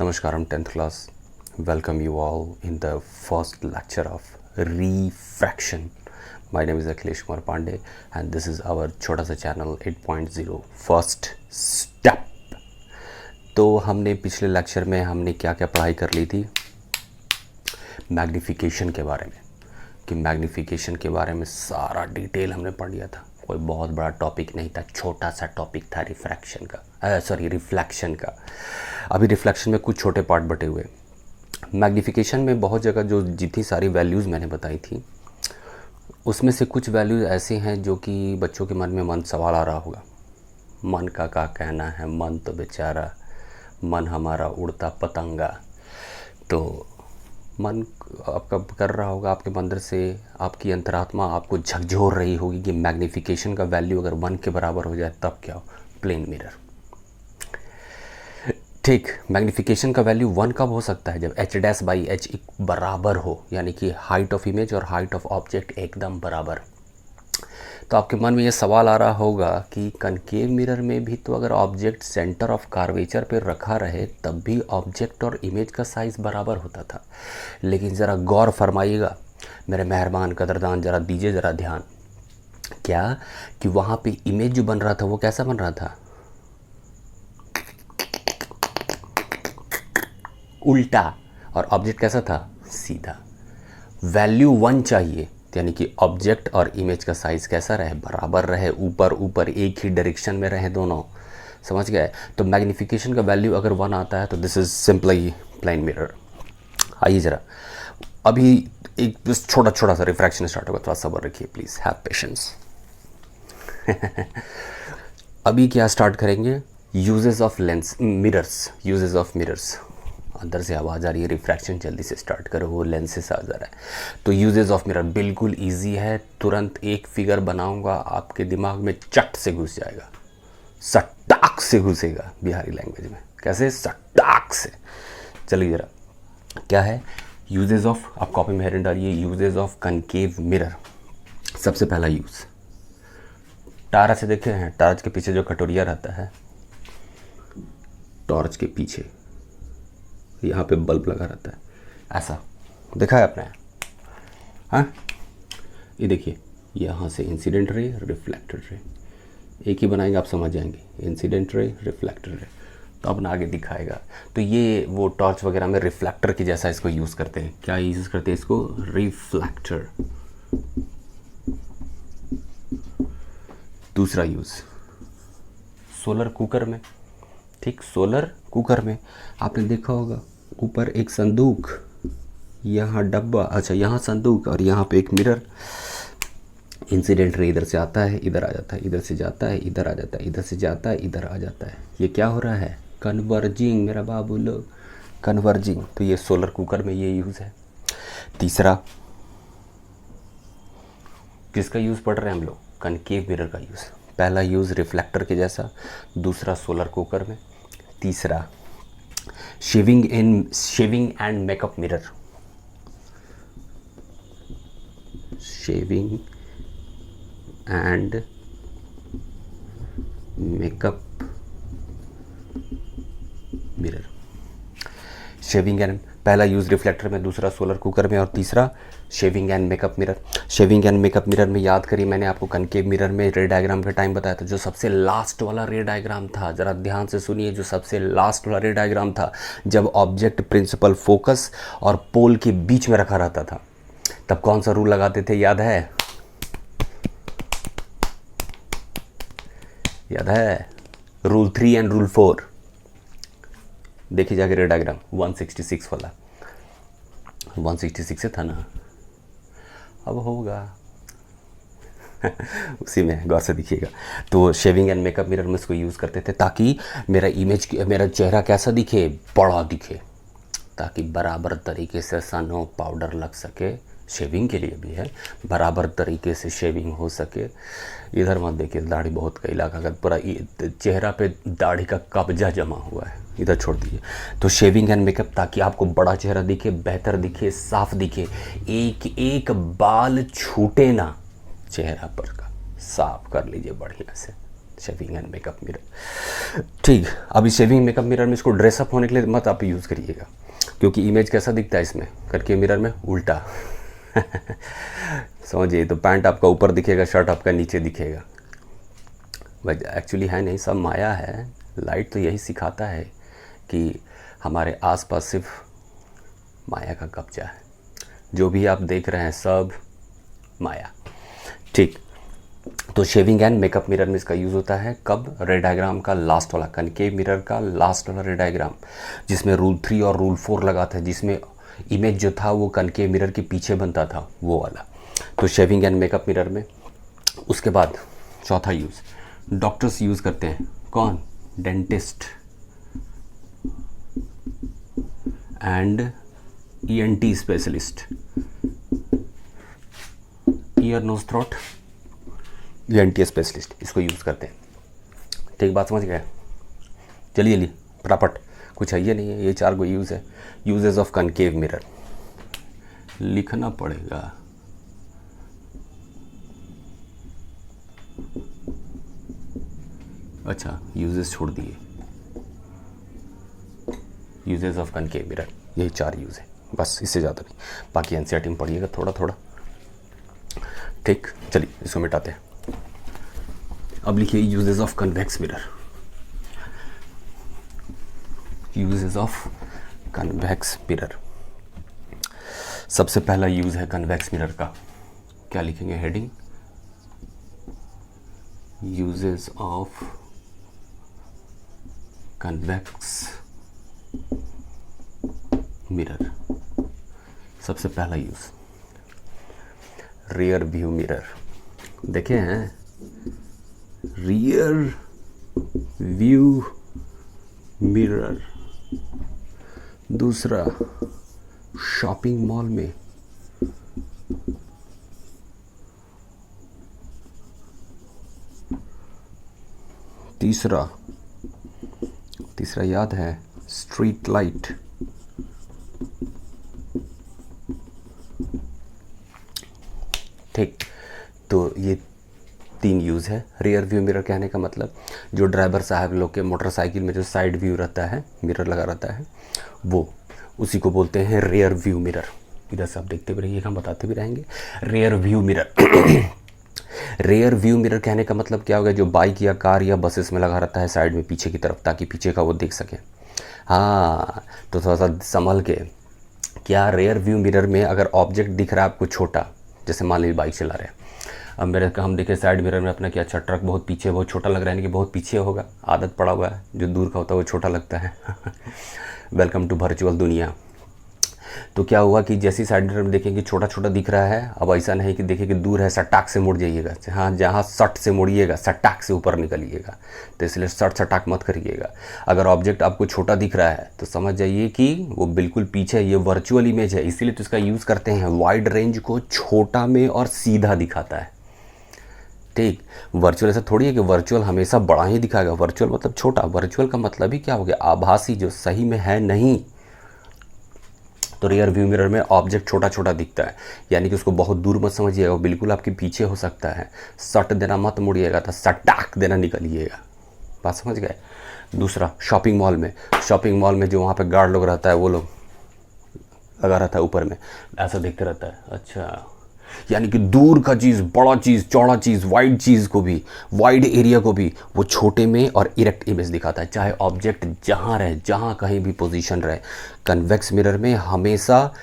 Namaskaram 10th class. Welcome you all in the first lecture of refraction. My name is Akhilesh Kumar Pandey and this is our छोटा सा channel 8.0 first step. तो हमने पिछले lecture में हमने क्या क्या पढ़ाई कर ली थी मैग्नीफिकेशन के बारे में कि मैग्नीफिकेशन के बारे में सारा डिटेल हमने पढ़ लिया था। कोई बहुत बड़ा टॉपिक नहीं था, छोटा सा टॉपिक था रिफ्रैक्शन का, रिफ्लेक्शन का। अभी रिफ्लेक्शन में कुछ छोटे पार्ट बटे हुए। मैग्नीफिकेशन में बहुत जगह जो जितनी सारी वैल्यूज़ मैंने बताई थी उसमें से कुछ वैल्यूज़ ऐसी हैं जो कि बच्चों के मन सवाल आ रहा होगा। मन का क्या कहना है, मन तो बेचारा, मन हमारा उड़ता पतंगा। तो मन आपका कर रहा होगा, आपके अंदर से आपकी अंतरात्मा आपको झकझोर रही होगी कि मैग्नीफिकेशन का वैल्यू अगर 1 के बराबर हो जाए तब क्या हो, प्लेन मिरर। ठीक, मैग्नीफिकेशन का वैल्यू 1 कब हो सकता है? जब h'/h बराबर हो, यानी कि हाइट ऑफ इमेज और हाइट ऑफ ऑब्जेक्ट एकदम बराबर। तो आपके मन में ये सवाल आ रहा होगा कि कनकेव मिरर में भी तो अगर ऑब्जेक्ट सेंटर ऑफ कर्वेचर पे रखा रहे तब भी ऑब्जेक्ट और इमेज का साइज़ बराबर होता था। लेकिन ज़रा गौर फरमाइएगा मेरे मेहरबान कदरदान, ज़रा दीजिए ज़रा ध्यान। क्या कि वहाँ पे इमेज जो बन रहा था वो कैसा बन रहा था? उल्टा। और ऑब्जेक्ट कैसा था? सीधा। वैल्यू 1 चाहिए, यानी कि ऑब्जेक्ट और इमेज का साइज़ कैसा रहे? बराबर रहे, ऊपर ऊपर एक ही डायरेक्शन में रहे दोनों। समझ गए? तो मैग्नीफिकेशन का वैल्यू अगर 1 आता है तो this is simply plane mirror. आइए ज़रा अभी एक बस छोटा सा रिफ्रैक्शन स्टार्ट होगा, थोड़ा सब्र रखिए प्लीज़, हैव पेशेंस। अभी क्या स्टार्ट करेंगे? Uses of lens mirrors, uses of mirrors. अंदर से आवाज़ आ रही है रिफ्रैक्शन, जल्दी से स्टार्ट करो, वो लेंसेस आ जा रहा है। तो यूजेस ऑफ मिरर बिल्कुल इजी है, तुरंत एक फिगर बनाऊंगा, आपके दिमाग में चट से घुस जाएगा, सटाक से घुसेगा बिहारी लैंग्वेज में। कैसे? सटाक से। चलिए ज़रा क्या है यूजेस ऑफ, आप कॉपी में हेडिंग डालिए, यूजेस ऑफ कनकेव मिरर। सबसे पहला यूज़, टार्च से देखे हैं, टार्च के पीछे जो कटोरिया रहता है, टॉर्च के पीछे यहाँ पे बल्ब लगा रहता है, ऐसा देखा है आपने? हाँ, ये देखिए, यहाँ से इंसिडेंट रे, रिफ्लेक्टेड रे, एक ही बनाएंगे आप समझ जाएंगे, इंसिडेंट रे, रिफ्लेक्टेड रे। तो अपना आगे दिखाएगा। तो ये वो टॉर्च वगैरह में रिफ्लेक्टर की जैसा इसको यूज़ करते हैं। क्या यूज़ करते हैं इसको? रिफ्लेक्टर। दूसरा यूज़ सोलर कुकर में। ठीक, सोलर कुकर में आपने देखा होगा ऊपर एक संदूक, यहाँ डब्बा, अच्छा यहाँ संदूक और यहाँ पे एक मिरर। इंसिडेंट रे इधर से आता है, इधर आ जाता है, इधर से जाता है, इधर आ जाता है, इधर से जाता है, इधर आ जाता है। ये क्या हो रहा है? कन्वर्जिंग, मेरा बाबू लोग, कन्वर्जिंग। तो ये सोलर कुकर में ये यूज़ है। तीसरा किसका यूज़ पढ़ रहे हैं हम लोग? कनकेव मिरर का यूज़। पहला यूज़ रिफ्लेक्टर के जैसा, दूसरा सोलर कुकर में, तीसरा shaving and makeup mirror. Shaving and makeup mirror. Shaving and, पहला यूज़ रिफ्लेक्टर में, दूसरा सोलर कुकर में और तीसरा shaving and makeup mirror. Shaving and makeup mirror में याद करिए, मैंने आपको कनकेव मिरर में रे डायग्राम का टाइम बताया था। जो सबसे लास्ट वाला रे डायग्राम था, ज़रा ध्यान से सुनिए, जो सबसे लास्ट वाला रे डायग्राम था, जब ऑब्जेक्ट प्रिंसिपल फोकस और पोल के बीच में रखा रहता था, तब कौन सा रूल लगाते थे? याद है? याद है? Rule 3 and rule 4। देखिए जाके रे डायग्राम 166 वाला, 166 से था ना, अब होगा उसी में गौर से दिखिएगा। तो शेविंग एंड मेकअप मिरर में इसको यूज़ करते थे ताकि मेरा चेहरा कैसा दिखे? बड़ा दिखे, ताकि बराबर तरीके से सन हो, पाउडर लग सके, शेविंग के लिए भी है, बराबर तरीके से शेविंग हो सके। इधर मत देखिए, दाढ़ी बहुत का इलाका का पूरा चेहरा पे दाढ़ी का कब्जा जमा हुआ है, इधर छोड़ दीजिए। तो शेविंग एंड मेकअप ताकि आपको बड़ा चेहरा दिखे, बेहतर दिखे, साफ दिखे, एक एक बाल छूटे ना चेहरा पर का, साफ कर लीजिए बढ़िया से। Shaving and makeup mirror. ठीक, अभी शेविंग मेकअप मिरर में इसको ड्रेसअप होने के लिए मत आप यूज़ करिएगा, क्योंकि इमेज कैसा दिखता है इसमें करके मिरर में, उल्टा। समझिए, तो पैंट आपका ऊपर दिखेगा, शर्ट आपका नीचे दिखेगा। बट एक्चुअली है नहीं, सब माया है। लाइट तो यही सिखाता है कि हमारे आसपास सिर्फ माया का कब्जा है, जो भी आप देख रहे हैं सब माया। ठीक, तो शेविंग एंड मेकअप मिरर में इसका यूज़ होता है कब? रे डायग्राम का लास्ट वाला, कनकेव मिरर का लास्ट वाला रे डायग्राम, जिसमें रूल 3 और रूल 4 लगा था, जिसमें इमेज जो था वो कनकेव मिरर के पीछे बनता था, वो वाला। तो शेविंग एंड मेकअप मिरर में। उसके बाद चौथा यूज़ डॉक्टर्स यूज़ करते हैं। कौन? Dentist and ENT specialist, ear nose throat ENT specialist, इसको यूज़ करते हैं। ठीक, बात समझ गए? चलिए लिए फटाफट, कुछ है ये नहीं है, ये 4 को यूज़ है। यूजेस ऑफ कनकेव मिरर लिखना पड़ेगा। अच्छा, यूजेस छोड़ दिए, यूजेस ऑफ कनकेव मिरर, यही 4 यूज़ है बस, इससे ज़्यादा नहीं। बाकी NCERT में पढ़िएगा थोड़ा थोड़ा। ठीक, चलिए इसको मिटाते हैं। अब लिखिए uses of convex mirror. Uses of convex mirror, सबसे पहला यूज़ है कन्वेक्स मिरर का। क्या लिखेंगे heading? Uses of convex mirror. सबसे पहला यूज़ रियर व्यू मिरर। देखे हैं रियर व्यू मिरर। दूसरा शॉपिंग मॉल में। तीसरा याद है स्ट्रीट लाइट। ठीक, तो ये 3 यूज़ है। रियर व्यू मिरर कहने का मतलब जो ड्राइवर साहब लोग के मोटरसाइकिल में जो साइड व्यू रहता है, मिरर लगा रहता है, वो उसी को बोलते हैं रियर व्यू मिरर। इधर से आप देखते भी रहिएगा, हम बताते भी रहेंगे। Rear view mirror. Rear view mirror कहने का मतलब क्या होगा? जो बाइक या कार या बसेस में लगा रहता है साइड में पीछे की तरफ, ताकि पीछे का वो देख सके। हाँ, तो थोड़ा सा संभल के। क्या रियर व्यू मिरर में अगर ऑब्जेक्ट दिख रहा है आपको छोटा, जैसे मान लीजिए बाइक चला रहे हैं, अब मेरे का हम देखें साइड मिरर में अपना क्या, अच्छा ट्रक बहुत पीछे, बहुत छोटा लग रहा है, कि बहुत पीछे होगा, आदत पड़ा हुआ है, जो दूर का होता है वो छोटा लगता है। वेलकम टू वर्चुअल दुनिया। तो क्या हुआ कि जैसी साइड मिरर में देखेंगे छोटा छोटा दिख रहा है, अब ऐसा नहीं कि देखें कि दूर है, सटाक से मुड़ जाइएगा। हाँ, जहाँ सट से मुड़िएगा, सटाक से ऊपर निकलिएगा। तो इसलिए सटाक मत करिएगा। अगर ऑब्जेक्ट आपको छोटा दिख रहा है तो समझ जाइए कि वो बिल्कुल पीछे है, ये वर्चुअल इमेज है, इसीलिए तो इसका यूज़ करते हैं। वाइड रेंज को छोटा में और सीधा दिखाता है। ठीक, वर्चुअल ऐसा थोड़ी है कि वर्चुअल हमेशा बड़ा ही दिखाएगा। वर्चुअल मतलब छोटा। वर्चुअल का मतलब ही क्या हो गया? आभासी, जो सही में है नहीं। तो रियर व्यू मिरर में ऑब्जेक्ट छोटा छोटा दिखता है, यानी कि उसको बहुत दूर मत समझिएगा, वो बिल्कुल आपके पीछे हो सकता है। सट देना मत मुड़िएगा, तो सटाक देना निकलिएगा। बात समझ गए? दूसरा शॉपिंग मॉल में। शॉपिंग मॉल में जो वहाँ पे गार्ड लोग रहता है, वो लोग लगा रहता है ऊपर में, ऐसा देखते रहता है। अच्छा, यानी कि दूर का चीज़, बड़ा चीज़, चौड़ा चीज़, वाइड चीज़ को भी, वाइड एरिया को भी वो छोटे में और इरेक्ट इमेज दिखाता है, चाहे ऑब्जेक्ट जहाँ रहे, जहाँ कहीं भी पोजीशन रहे। कन्वेक्स मिरर में हमेशा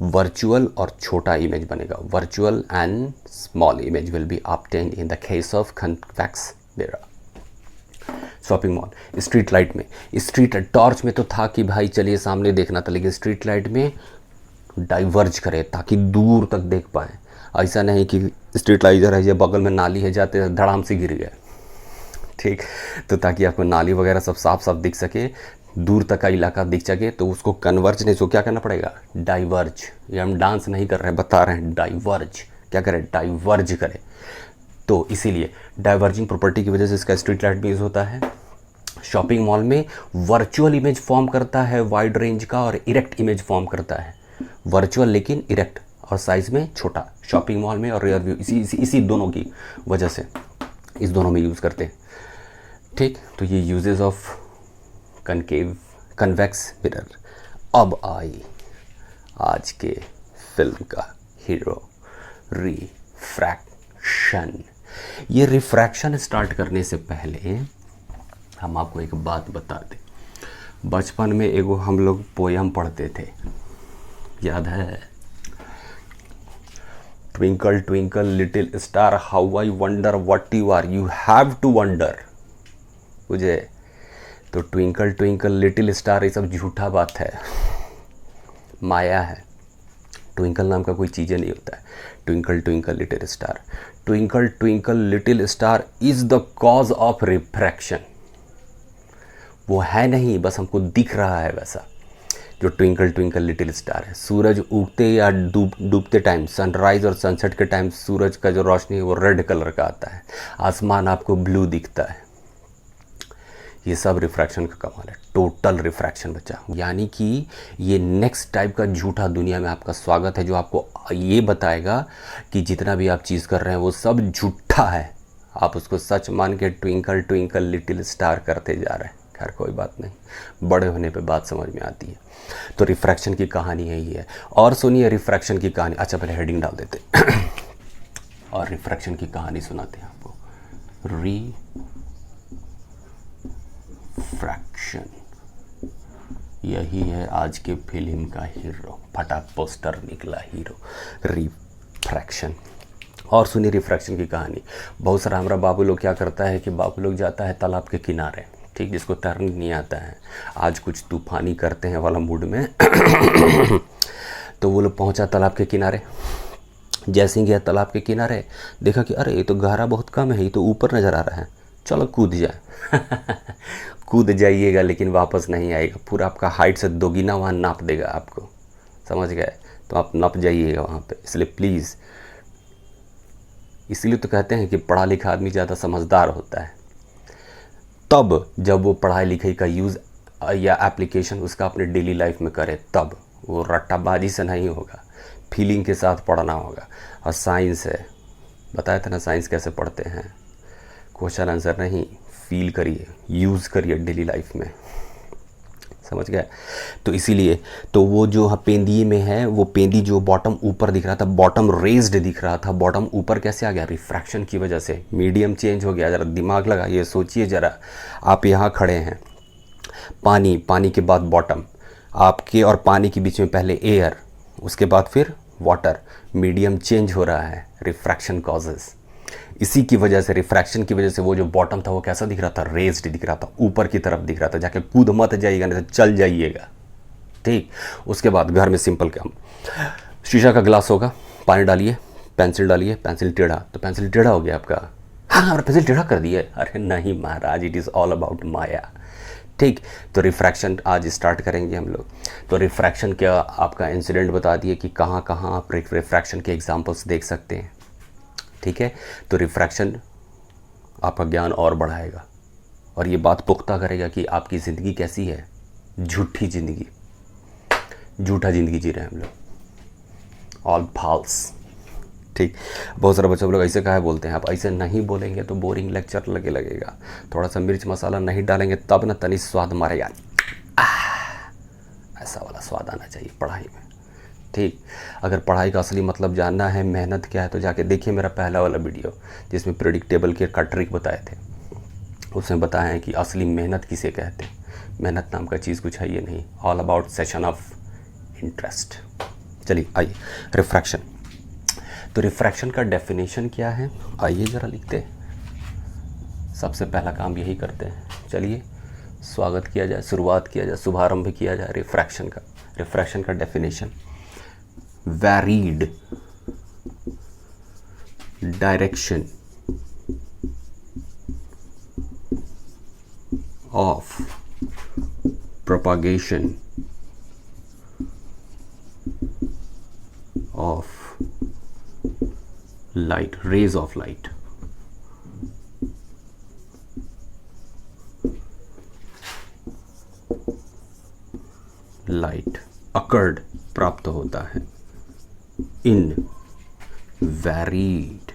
वर्चुअल और छोटा इमेज बनेगा। Virtual and small image will be obtained in the case of convex mirror. Shopping mall. Street light में, स्ट्रीट टॉर्च में तो था कि भाई चलिए सामने देखना था, लेकिन स्ट्रीट लाइट में डाइवर्ज करे ताकि दूर तक देख पाए। ऐसा नहीं कि स्ट्रीट लाइजर है, ये बगल में नाली है, जाते धड़ाम से गिर गए। ठीक, तो ताकि आपको नाली वगैरह सब साफ साफ दिख सके, दूर तक का इलाका दिख सके, तो उसको कन्वर्ज नहीं, उसको क्या करना पड़ेगा? डाइवर्ज। ये हम डांस नहीं कर रहे हैं, बता रहे हैं डाइवर्ज। क्या करें? डाइवर्ज करें। तो इसीलिए डाइवर्जिंग प्रॉपर्टी की वजह से इसका स्ट्रीट लाइट भी यूज़ होता है। शॉपिंग मॉल में वर्चुअल इमेज फॉर्म करता है वाइड रेंज का, और इरेक्ट इमेज फॉर्म करता है। वर्चुअल लेकिन इरेक्ट और साइज में छोटा। शॉपिंग मॉल में और रियर व्यू, इसी दोनों की वजह से इस दोनों में यूज़ करते हैं। ठीक, तो ये uses of concave convex mirror. अब आई आज के फिल्म का हीरो, रिफ्रैक्शन। ये रिफ्रैक्शन स्टार्ट करने से पहले हम आपको एक बात बता दें। बचपन में एगो हम लोग पोयम पढ़ते थे, याद है? Twinkle twinkle little star how I wonder what you are, you have to wonder. मुझे तो ट्विंकल ट्विंकल लिटिल स्टार ये सब झूठा बात है, माया है। ट्विंकल नाम का कोई चीज़ नहीं होता है। Twinkle twinkle little star, twinkle twinkle little star is the cause of refraction. वो है नहीं, बस हमको दिख रहा है वैसा। जो ट्विंकल ट्विंकल लिटिल स्टार है, सूरज उगते या डूबते टाइम, सनराइज़ और सनसेट के टाइम सूरज का जो रोशनी है वो रेड कलर का आता है, आसमान आपको ब्लू दिखता है। ये सब रिफ्रैक्शन का कमाल है, टोटल रिफ्रैक्शन बच्चा। यानी कि ये नेक्स्ट टाइप का झूठा दुनिया में आपका स्वागत है, जो आपको ये बताएगा कि जितना भी आप चीज़ कर रहे हैं वो सब झूठा है। आप उसको सच मान के ट्विंकल ट्विंकल लिटिल स्टार करते जा रहे हैं। खैर कोई बात नहीं, बड़े होने पे बात समझ में आती है। तो रिफ्रैक्शन की कहानी यही है। और सुनिए रिफ्रैक्शन की कहानी। अच्छा पहले हेडिंग डाल देते और रिफ्रैक्शन की कहानी सुनाते हैं आपको। रिफ्रैक्शन, यही है आज के फिल्म का हीरो। फटा पोस्टर निकला हीरो, रिफ्रैक्शन। और सुनिए रिफ्रैक्शन की कहानी। बहुत सारा हमारा बाबू लोग क्या करता है कि बाबू लोग जाता है तालाब के किनारे, ठीक, जिसको तैरना नहीं आता है, आज कुछ तूफानी करते हैं वाला मूड में तो वो लोग पहुंचा तालाब के किनारे। जैसे ही गया तालाब के किनारे, देखा कि अरे ये तो गहरा बहुत कम है, ये तो ऊपर नज़र आ रहा है, चलो कूद जाए कूद जाइएगा लेकिन वापस नहीं आएगा, पूरा आपका हाइट से दोगुना वहाँ नाप देगा आपको, समझ गए? तो आप नप जाइएगा वहाँ पे। इसलिए प्लीज़, इसलिए तो कहते हैं कि पढ़ा लिखा आदमी ज़्यादा समझदार होता है। तब जब वो पढ़ाई लिखाई का यूज़ या एप्लीकेशन उसका अपने डेली लाइफ में करे, तब वो रट्टाबाजी से नहीं होगा, फीलिंग के साथ पढ़ना होगा। और साइंस है, बताया था ना साइंस कैसे पढ़ते हैं, क्वेश्चन आंसर नहीं, फील करिए, यूज़ करिए डेली लाइफ में, समझ गए? तो इसीलिए तो वो जो पेंदी में है, वो पेंदी जो बॉटम ऊपर दिख रहा था, बॉटम रेज्ड दिख रहा था, बॉटम ऊपर कैसे आ गया? रिफ्रैक्शन की वजह से मीडियम चेंज हो गया। ज़रा दिमाग लगा, ये सोचिए ज़रा, आप यहाँ खड़े हैं, पानी, पानी के बाद बॉटम, आपके और पानी के बीच में पहले एयर, उसके बाद फिर वाटर, मीडियम चेंज हो रहा है, रिफ्रैक्शन कॉजेस। इसी की वजह से, रिफ्रैक्शन की वजह से वो जो बॉटम था वो कैसा दिख रहा था? रेज्ड दिख रहा था, ऊपर की तरफ दिख रहा था। जाके कूद मत जाइएगा, नहीं तो चल जाइएगा, ठीक। उसके बाद घर में सिंपल काम, शीशा का ग्लास होगा, पानी डालिए, पेंसिल डालिए, पेंसिल टेढ़ा, तो पेंसिल टेढ़ा हो गया आपका, हाँ पेंसिल टेढ़ा कर दिए, अरे नहीं महाराज, इट इज़ ऑल अबाउट माया, ठीक। तो रिफ्रैक्शन आज स्टार्ट करेंगे हम लोग। तो रिफ्रैक्शन का आपका इंसिडेंट बता दिए कि कहाँ कहाँ आप रिफ्रैक्शन के एग्जाम्पल्स देख सकते हैं, ठीक है। तो रिफ्रैक्शन आपका ज्ञान और बढ़ाएगा और ये बात पुख्ता करेगा कि आपकी ज़िंदगी कैसी है, झूठी ज़िंदगी, झूठा ज़िंदगी जी रहे हैं हम लोग, ऑल फॉल्स, ठीक। बहुत सारे बच्चे लोग ऐसे काहे बोलते हैं, आप ऐसे नहीं बोलेंगे तो बोरिंग लेक्चर लगेगा, थोड़ा सा मिर्च मसाला नहीं डालेंगे तब ना तनी स्वाद मारेगा, ऐसा वाला स्वाद आना चाहिए पढ़ाई में, ठीक। अगर पढ़ाई का असली मतलब जानना है, मेहनत क्या है, तो जाके देखिए मेरा पहला वाला वीडियो जिसमें प्रेडिक्टेबल के का ट्रिक बताए थे। उसमें बताया है कि असली मेहनत किसे कहते हैं। मेहनत नाम का चीज़ कुछ है ये नहीं, all about session of interest. चलिए आइए, रिफ्रैक्शन। तो रिफ्रैक्शन का डेफिनेशन क्या है, आइए ज़रा लिखते हैं। सबसे पहला काम यही करते हैं, चलिए स्वागत किया जाए, शुरुआत किया जाए, शुभारंभ किया जाए रिफ्रैक्शन का। रिफ्रैक्शन का definition, varied direction of propagation of light, rays of light, light occurred, प्राप्त होता है, in varied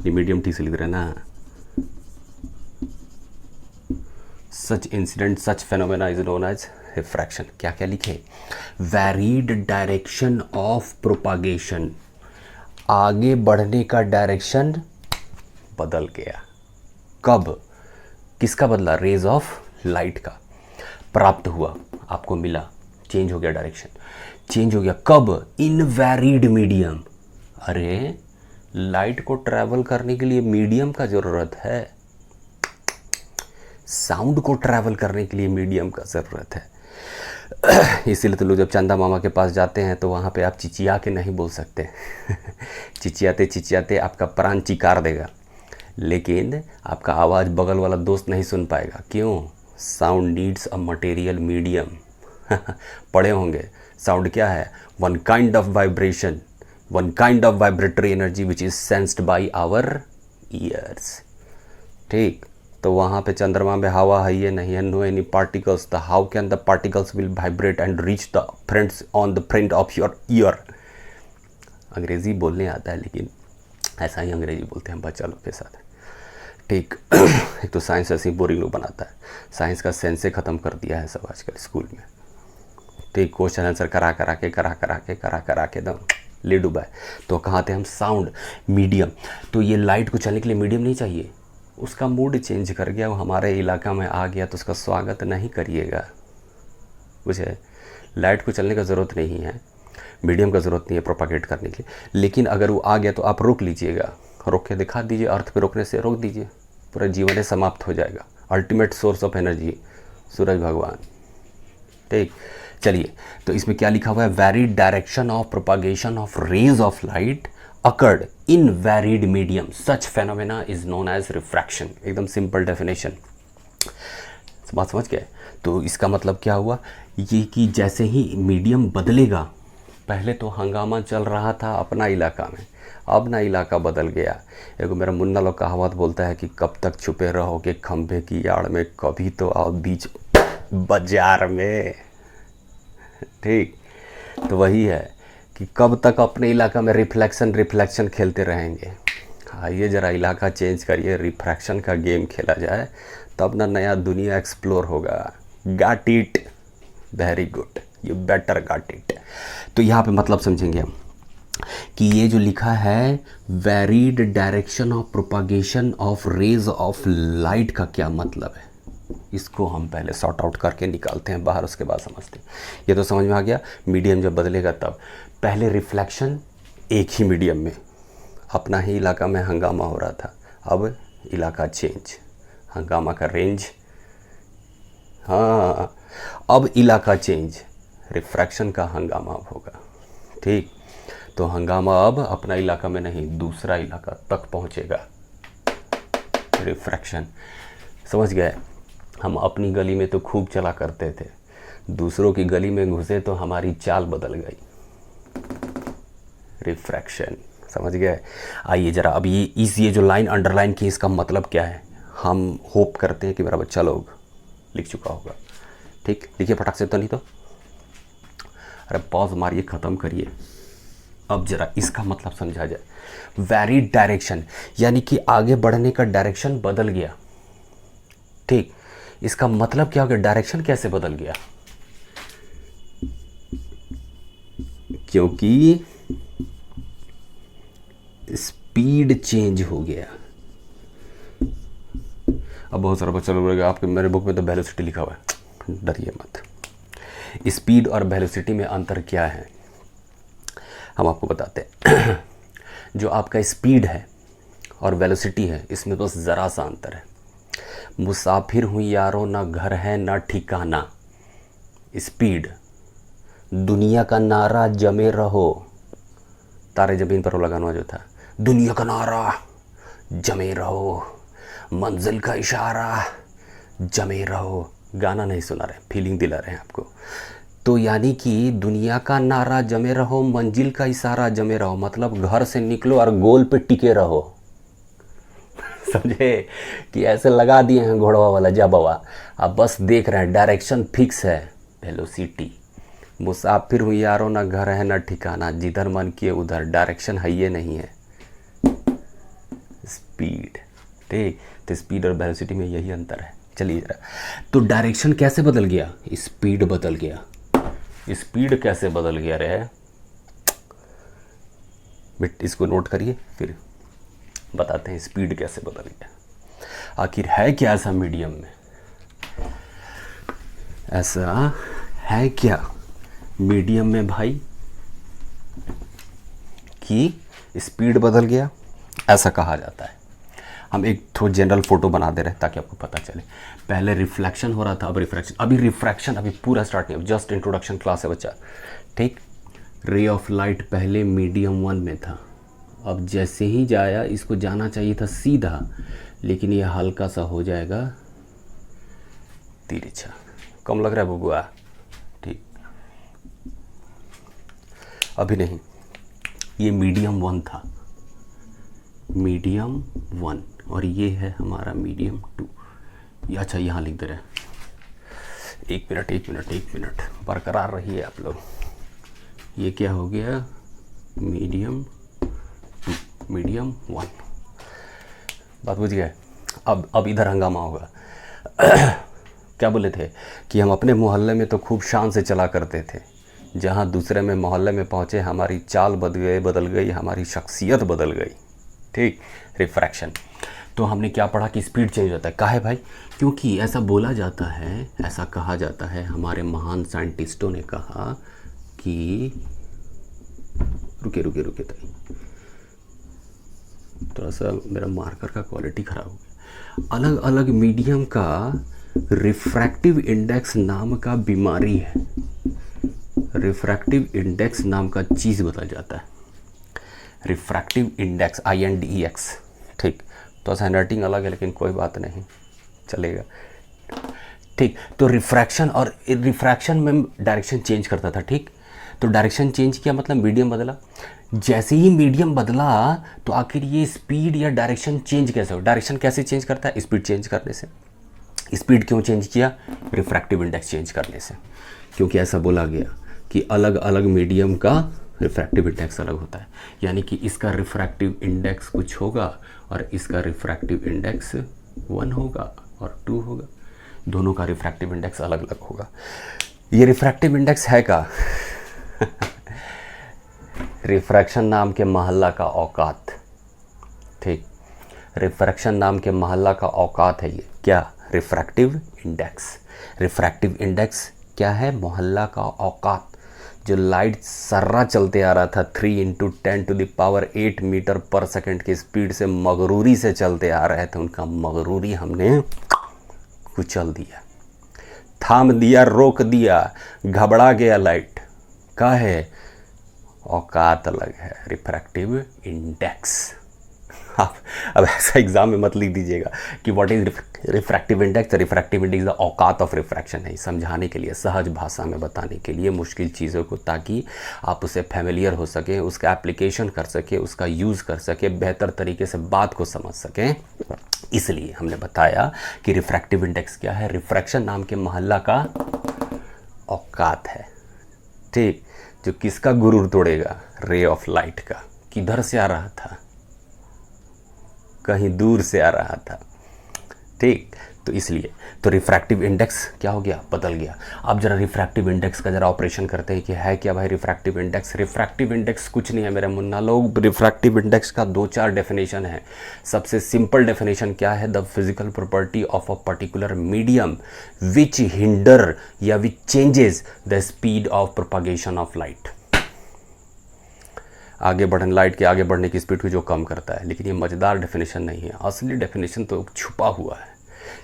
ये मीडियम टी से लिख रहे हैं ना। Such incident such phenomena is known as refraction. क्या क्या लिखे? वैरीड डायरेक्शन ऑफ प्रोपागेशन, आगे बढ़ने का डायरेक्शन बदल गया। कब? किसका बदला? रेज ऑफ लाइट का प्राप्त हुआ, आपको मिला, चेंज हो गया डायरेक्शन, चेंज हो गया। कब? इन वैरीड मीडियम। अरे लाइट को ट्रैवल करने के लिए मीडियम का जरूरत है, साउंड को ट्रैवल करने के लिए मीडियम का ज़रूरत है। इसीलिए तो लोग जब चंदा मामा के पास जाते हैं तो वहाँ पे आप चिचिया के नहीं बोल सकते। चिचियाते चिचियाते आपका प्राण चिकार देगा, लेकिन आपका आवाज़ बगल वाला दोस्त नहीं सुन पाएगा। क्यों? Sound needs a material medium. पढ़े होंगे, साउंड क्या है? One kind of vibration, one kind of vibratory energy which is sensed by our ears. ठीक, तो वहाँ पे चंद्रमा में हवा है ये नहीं है, no any particles, the how can the particles will vibrate and reach the friends on the print of your ear. अंग्रेज़ी बोलने आता है लेकिन ऐसा ही अंग्रेज़ी बोलते हैं बच्चा लोग के साथ। ठीक। एक तो साइंस ऐसे ही बोरिंग लोग बनाता है, साइंस का सेंसे ख़त्म कर दिया है सब आजकल स्कूल में। ठीक, क्वेश्चन आंसर करा करा के एकदम ले डूबा है। तो कहाँ थे हम? Sound medium. तो ये लाइट को चलने के लिए मीडियम नहीं चाहिए, उसका मूड चेंज कर गया, वो हमारे इलाका में आ गया तो उसका स्वागत नहीं करिएगा, बुझे? लाइट को चलने का ज़रूरत नहीं है, मीडियम का ज़रूरत नहीं है प्रोपागेट करने के लिए, लेकिन अगर वो आ गया तो आप रोक लीजिएगा, रोक के दिखा दीजिए। अर्थ पे रोकने से रोक दीजिए, पूरा जीवन समाप्त हो जाएगा। अल्टीमेट सोर्स ऑफ एनर्जी सूरज भगवान। ठीक, चलिए, तो इसमें क्या लिखा हुआ है? Varied direction of propagation of rays of light occurred in varied medium, such phenomena is known as refraction। एकदम सिंपल डेफिनेशन, बात समझ गए? तो इसका मतलब क्या हुआ? ये कि जैसे ही मीडियम बदलेगा, पहले तो हंगामा चल रहा था अपना इलाका में, अब ना इलाका बदल गया। एक मेरा मुन्ना लोग कहावत बोलता है कि कब तक छुपे रहोगे खंभे की आड़ में, कभी तो आओ बीच बाजार में। ठीक, तो वही है कि कब तक अपने इलाका में रिफ्लेक्शन खेलते रहेंगे। आइए ज़रा इलाका चेंज करिए, रिफ्रैक्शन का गेम खेला जाए, तब ना नया दुनिया एक्सप्लोर होगा। Got it? Very good, you better got it. तो यहाँ पे मतलब समझेंगे हम कि ये जो लिखा है varied direction of propagation of rays of light का क्या मतलब है, इसको हम पहले सॉर्ट आउट करके निकालते हैं बाहर, उसके बाद समझते हैं। ये तो समझ में आ गया, मीडियम जब बदलेगा तब। पहले रिफ्लेक्शन एक ही मीडियम में, अपना ही इलाका में हंगामा हो रहा था, अब इलाका चेंज, हंगामा का रेंज, हाँ, अब इलाका चेंज, रिफ्रैक्शन का हंगामा अब होगा। ठीक, तो हंगामा अब अपना इलाका में नहीं, दूसरा इलाका तक पहुंचेगा, रिफ्रैक्शन। समझ गए? हम अपनी गली में तो खूब चला करते थे, दूसरों की गली में घुसे तो हमारी चाल बदल गई, रिफ्रैक्शन। समझ गए? आइए ज़रा अब ये जो लाइन अंडरलाइन की, इसका मतलब क्या है? हम होप करते हैं कि मेरा बच्चा लोग लिख चुका होगा। ठीक, लिखिए फटाक से, तो नहीं तो अरे पॉज मारिए, ख़त्म करिए। अब ज़रा इसका मतलब समझा जाए। वेरीड डायरेक्शन यानी कि आगे बढ़ने का डायरेक्शन बदल गया। ठीक, इसका मतलब क्या हो गया? डायरेक्शन कैसे बदल गया? क्योंकि स्पीड चेंज हो गया। अब बहुत सारा बच्चा लोग बोलेगा आपके मेरे बुक में तो वेलोसिटी लिखा हुआ है, डरिए मत। स्पीड और वेलोसिटी में अंतर क्या है हम आपको बताते हैं। जो आपका स्पीड है और वेलोसिटी है, इसमें बस ज़रा सा अंतर है। मुसाफिर हूँ यारो, ना घर है ना ठिकाना। स्पीड, दुनिया का नारा जमे रहो, तारे जमीन पर वाला गाना जो था, दुनिया का नारा जमे रहो, मंजिल का इशारा जमे रहो। गाना नहीं सुना रहे, फीलिंग दिला रहे हैं आपको। तो यानी कि दुनिया का नारा जमे रहो, मंजिल का इशारा जमे रहो, मतलब घर से निकलो और गोल पे टिके रहो। समझे? कि ऐसे लगा दिए हैं घोड़वा वाला जबवा, अब बस देख रहे हैं, डायरेक्शन फिक्स है, वेलोसिटी। मुसाफिर हूँ यारो, ना घर है ना ठिकाना, जिधर मन किए उधर, डायरेक्शन है ये नहीं है। स्पीड। ठीक, तो स्पीड और वेलोसिटी में यही अंतर है। चलिए जरा, तो डायरेक्शन कैसे बदल गया? स्पीड बदल गया। स्पीड कैसे बदल गया रे? बट इसको नोट करिए, फिर बताते हैं स्पीड कैसे बदल गया। आखिर है क्या ऐसा मीडियम में? ऐसा है क्या मीडियम में भाई कि स्पीड बदल गया? ऐसा कहा जाता है। हम एक थोड़ा जनरल फोटो बना दे रहे हैं ताकि आपको पता चले। पहले रिफ्लेक्शन हो रहा था, अब रिफ्रैक्शन। अभी रिफ्रैक्शन अभी पूरा स्टार्ट नहीं, जस्ट इंट्रोडक्शन क्लास है बच्चा। ठीक, रे ऑफ लाइट पहले मीडियम 1 में था, अब जैसे ही जाया, इसको जाना चाहिए था सीधा, लेकिन ये हल्का सा हो जाएगा तिरछा। कम लग रहा है बुआ? ठीक, अभी नहीं, ये मीडियम 1 था, मीडियम 1, और ये है हमारा मीडियम 2। ये अच्छा यहाँ लिख दे रहे हैं। एक मिनट बरकरार रहिए आप लोग। ये क्या हो गया? Medium 2, medium 1। बात बुझ गए? अब इधर हंगामा होगा। क्या बोले थे कि हम अपने मोहल्ले में तो खूब शान से चला करते थे, जहाँ दूसरे में मोहल्ले में पहुँचे हमारी चाल बदल गई, हमारी शख्सियत बदल गई। ठीक, रिफ्रैक्शन। तो हमने क्या पढ़ा कि स्पीड चेंज होता है। काहे भाई? क्योंकि ऐसा बोला जाता है, ऐसा कहा जाता है, हमारे महान साइंटिस्टों ने कहा कि रुके ताई, थोड़ा सा मेरा मार्कर का क्वालिटी ख़राब हो गया। अलग अलग मीडियम का रिफ्रैक्टिव इंडेक्स नाम का बीमारी है, रिफ्रैक्टिव इंडेक्स नाम का चीज़ बदल जाता है। Refractive index INDEX। ठीक, तो हैंडराइटिंग अलग है लेकिन कोई बात नहीं, चलेगा। ठीक, तो रिफ्रैक्शन और रिफ्रैक्शन में डायरेक्शन चेंज करता था। ठीक, तो डायरेक्शन चेंज किया मतलब मीडियम बदला। जैसे ही मीडियम बदला तो आखिर ये स्पीड या डायरेक्शन चेंज कैसे हो? डायरेक्शन कैसे चेंज करता है? स्पीड चेंज करने से। स्पीड क्यों चेंज किया? रिफ्रैक्टिव इंडेक्स चेंज करने से, क्योंकि ऐसा बोला गया कि अलग अलग मीडियम का रिफ्रैक्टिव इंडेक्स अलग होता है। यानी कि इसका रिफ्रैक्टिव इंडेक्स कुछ होगा और इसका रिफ्रैक्टिव इंडेक्स 1 होगा और 2 होगा, दोनों का रिफ्रैक्टिव इंडेक्स अलग अलग होगा। ये रिफ्रैक्टिव इंडेक्स है का रिफ्रैक्शन नाम के मोहल्ला का औकात। ठीक, रिफ्रैक्शन नाम के मोहल्ला का औकात है ये। क्या? Refractive index. रिफ्रैक्टिव इंडेक्स क्या है? मोहल्ला का औकात। जो लाइट सर्रा चलते आ रहा था 3 × 10⁸ मीटर पर सेकंड की स्पीड से मगरूरी से चलते आ रहे थे, उनका मगरूरी हमने कुचल दिया, थाम दिया, रोक दिया, घबरा गया लाइट। का है? औकात अलग है, रिफ्रैक्टिव इंडेक्स। अब ऐसा एग्जाम में मत लिख दीजिएगा कि what is refractive index. Refractive index the औकात ऑफ रिफ्रैक्शन है। समझाने के लिए, सहज भाषा में बताने के लिए मुश्किल चीज़ों को, ताकि आप उसे फैमिलियर हो सकें, उसका एप्लीकेशन कर सके, उसका यूज़ कर सके, बेहतर तरीके से बात को समझ सकें। इसलिए हमने बताया कि रिफ्रैक्टिव इंडेक्स क्या है? रिफ्रैक्शन नाम के मोहल्ला का औकात है। ठीक, जो किसका गुरूर तोड़ेगा? रे ऑफ लाइट का। किधर से आ रहा था? कहीं दूर से आ रहा था। ठीक, तो इसलिए तो रिफ्रैक्टिव इंडेक्स क्या हो गया? बदल गया। अब जरा रिफ्रैक्टिव इंडेक्स का जरा ऑपरेशन करते हैं कि है क्या भाई रिफ्रैक्टिव इंडेक्स। रिफ्रैक्टिव इंडेक्स कुछ नहीं है मेरे मुन्ना लोग। रिफ्रैक्टिव इंडेक्स का 2-4 डेफिनेशन है। सबसे सिंपल डेफिनेशन क्या है? The physical property of a particular medium which hinder या which changes the speed of propagation of light. आगे बढ़ने, लाइट के आगे बढ़ने की स्पीड को जो कम करता है। लेकिन ये मज़ेदार डेफिनेशन नहीं है, असली डेफिनेशन तो छुपा हुआ है।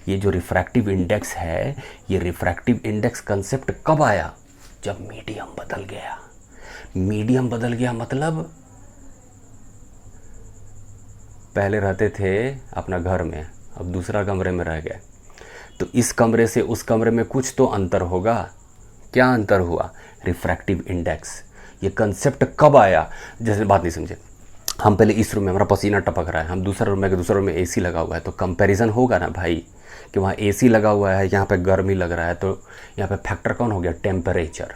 ये जो रिफ्रैक्टिव इंडेक्स है, ये रिफ्रैक्टिव इंडेक्स कंसेप्ट कब आया? जब मीडियम बदल गया। मीडियम बदल गया मतलब पहले रहते थे अपना घर में, अब दूसरा कमरे में रह गए, तो इस कमरे से उस कमरे में कुछ तो अंतर होगा। क्या अंतर हुआ? Refractive index. ये कंसेप्ट कब आया? जैसे बात नहीं समझे, हम पहले इस रूम में हमारा पसीना टपक रहा है, हम दूसरे रूम में एसी लगा हुआ है, तो कंपैरिजन होगा ना भाई कि वहाँ एसी लगा हुआ है, यहाँ पे गर्मी लग रहा है, तो यहाँ पे फैक्टर कौन हो गया? टेम्परेचर।